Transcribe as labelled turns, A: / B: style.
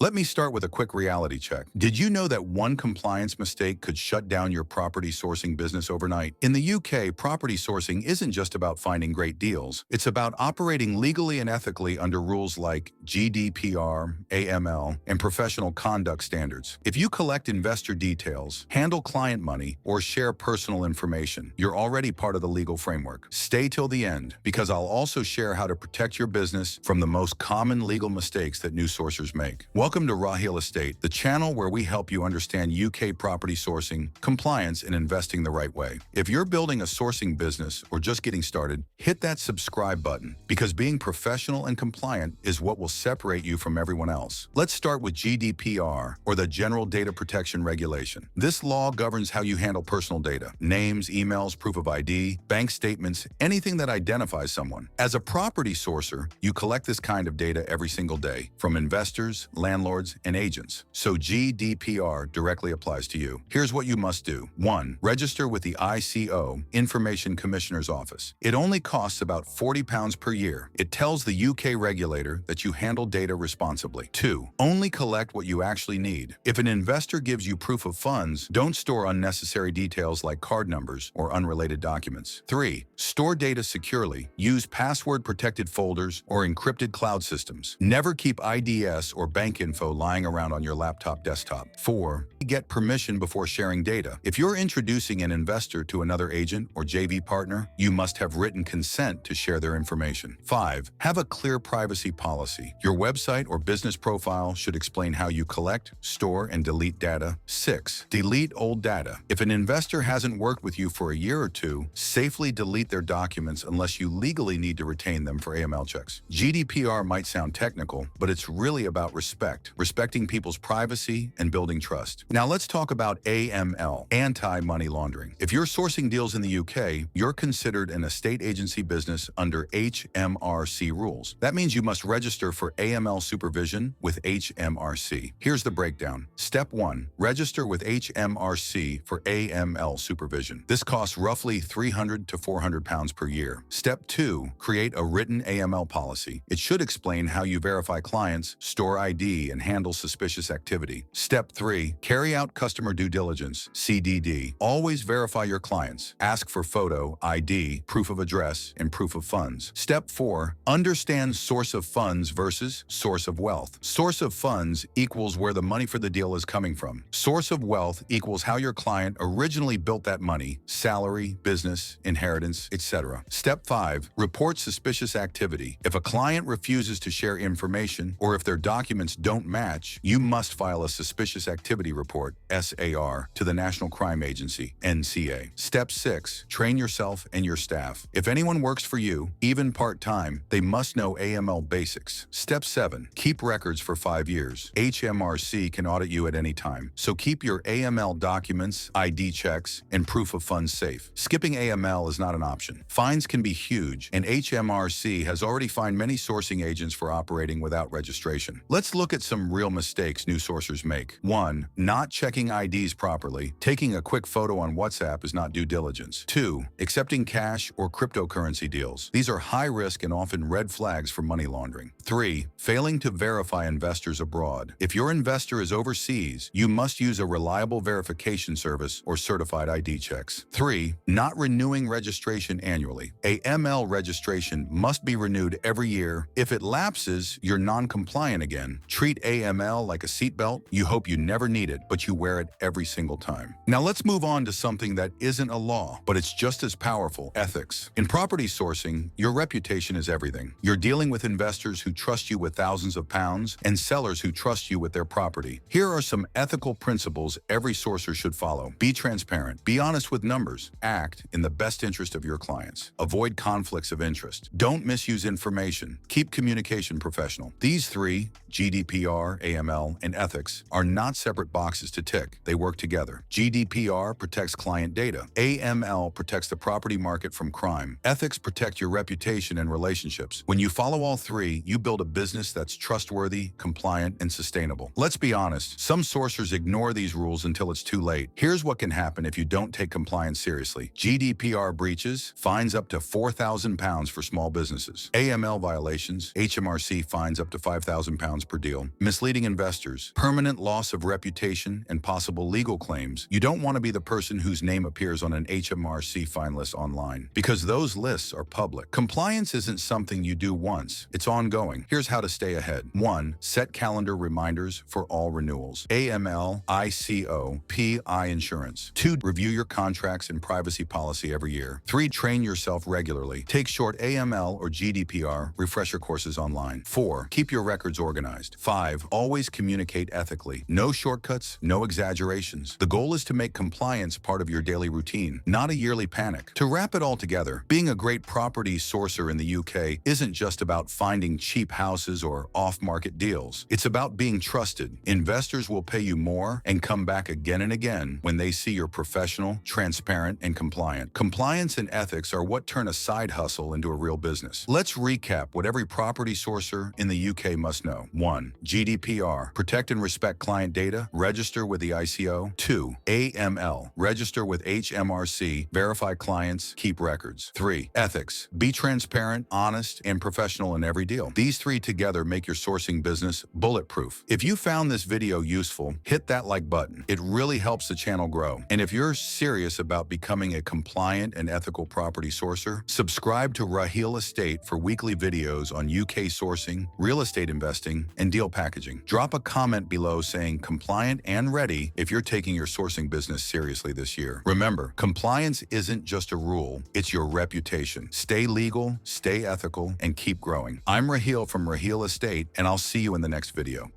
A: Let me start with a quick reality check. Did you know that one compliance mistake could shut down your property sourcing business overnight? In the UK, property sourcing isn't just about finding great deals. It's about operating legally and ethically under rules like GDPR, AML, and professional conduct standards. If you collect investor details, handle client money, or share personal information, you're already part of the legal framework. Stay till the end, because I'll also share how to protect your business from the most common legal mistakes that new sourcers make. Welcome to Raheel Estate, the channel where we help you understand UK property sourcing, compliance, and investing the right way. If you're building a sourcing business or just getting started, hit that subscribe button, because being professional and compliant is what will separate you from everyone else. Let's start with GDPR, or the General Data Protection Regulation. This law governs how you handle personal data: names, emails, proof of ID, bank statements, anything that identifies someone. As a property sourcer, you collect this kind of data every single day from investors, landlords, and agents. So GDPR directly applies to you. Here's what you must do. 1. Register with the ICO, Information Commissioner's Office. It only costs about £40 per year. It tells the UK regulator that you handle data responsibly. 2. Only collect what you actually need. If an investor gives you proof of funds, don't store unnecessary details like card numbers or unrelated documents. 3. Store data securely. Use password-protected folders or encrypted cloud systems. Never keep IDS or bank info lying around on your laptop desktop. 4. Get permission before sharing data. If you're introducing an investor to another agent or JV partner, you must have written consent to share their information. 5. Have a clear privacy policy. Your website or business profile should explain how you collect, store, and delete data. 6. Delete old data. If an investor hasn't worked with you for a year or two, safely delete their documents unless you legally need to retain them for AML checks. GDPR might sound technical, but it's really about respecting people's privacy and building trust. Now let's talk about AML, anti-money laundering. If you're sourcing deals in the UK, you're considered an estate agency business under HMRC rules. That means you must register for AML supervision with HMRC. Here's the breakdown. Step 1. Register with HMRC for AML supervision. This costs roughly £300 to £400 per year. Step 2. Create a written AML policy. It should explain how you verify clients, store ID, and handle suspicious activity. Step 3. Carry out customer due diligence, CDD. Always verify your clients. Ask for photo, ID, proof of address, and proof of funds. Step 4. Understand source of funds versus source of wealth. Source of funds equals where the money for the deal is coming from. Source of wealth equals how your client originally built that money: salary, business, inheritance, etc. Step 5. Report suspicious activity. If a client refuses to share information, or if their documents don't match, you must file a suspicious activity report, SAR, to the National Crime Agency, NCA. Step 6. Train yourself and your staff. If anyone works for you, even part-time, they must know AML basics. Step 7. Keep records for 5 years. HMRC can audit you at any time, so keep your AML documents, ID checks, and proof of funds safe. Skipping AML is not an option. Fines can be huge, and HMRC has already fined many sourcing agents for operating without registration. Let's look at some real mistakes new sourcers make. 1. Not checking IDs properly. Taking a quick photo on WhatsApp is not due diligence. 2. Accepting cash or cryptocurrency deals. These are high risk and often red flags for money laundering. 3. Failing to verify investors abroad. If your investor is overseas, you must use a reliable verification service or certified ID checks. 3. Not renewing registration annually. AML registration must be renewed every year. If it lapses, you're non-compliant again. Treat AML like a seatbelt. You hope you never need it, but you wear it every single time. Now let's move on to something that isn't a law, but it's just as powerful: ethics. In property sourcing, your reputation is everything. You're dealing with investors who trust you with thousands of pounds and sellers who trust you with their property. Here are some ethical principles every sourcer should follow. Be transparent. Be honest with numbers. Act in the best interest of your clients. Avoid conflicts of interest. Don't misuse information. Keep communication professional. These 3, GDPR, AML, and ethics, are not separate boxes to tick. They work together. GDPR protects client data. AML protects the property market from crime. Ethics protect your reputation and relationships. When you follow all 3, you build a business that's trustworthy, compliant, and sustainable. Let's be honest, some sourcers ignore these rules until it's too late. Here's what can happen if you don't take compliance seriously. GDPR breaches, fines up to £4,000 for small businesses. AML violations, HMRC fines up to £5,000 per deal. misleading investors, permanent loss of reputation, and possible legal claims. You don't want to be the person whose name appears on an HMRC fine list online, because those lists are public. Compliance isn't something you do once, it's ongoing. Here's how to stay ahead. 1. Set calendar reminders for all renewals. AML, ICO, PI insurance. 2. Review your contracts and privacy policy every year. 3. Train yourself regularly. Take short AML or GDPR refresher courses online. 4. Keep your records organized. 5. Always communicate ethically. No shortcuts, no exaggerations. The goal is to make compliance part of your daily routine, not a yearly panic. To wrap it all together, being a great property sourcer in the UK isn't just about finding cheap houses or off-market deals. It's about being trusted. Investors will pay you more and come back again and again when they see you're professional, transparent, and compliant. Compliance and ethics are what turn a side hustle into a real business. Let's recap what every property sourcer in the UK must know. 1. GDPR. Protect and respect client data. Register with the ICO. 2. AML. Register with HMRC. Verify clients. Keep records. 3. Ethics. Be transparent, honest, and professional in every deal. These 3 together make your sourcing business bulletproof. If you found this video useful, hit that like button. It really helps the channel grow. And if you're serious about becoming a compliant and ethical property sourcer, subscribe to Raheel Estate for weekly videos on UK sourcing, real estate investing, and deal packaging. Drop a comment below saying compliant and ready if you're taking your sourcing business seriously this year. Remember, compliance isn't just a rule, it's your reputation. Stay legal, stay ethical, and keep growing. I'm Raheel from Raheel Estate, and I'll see you in the next video.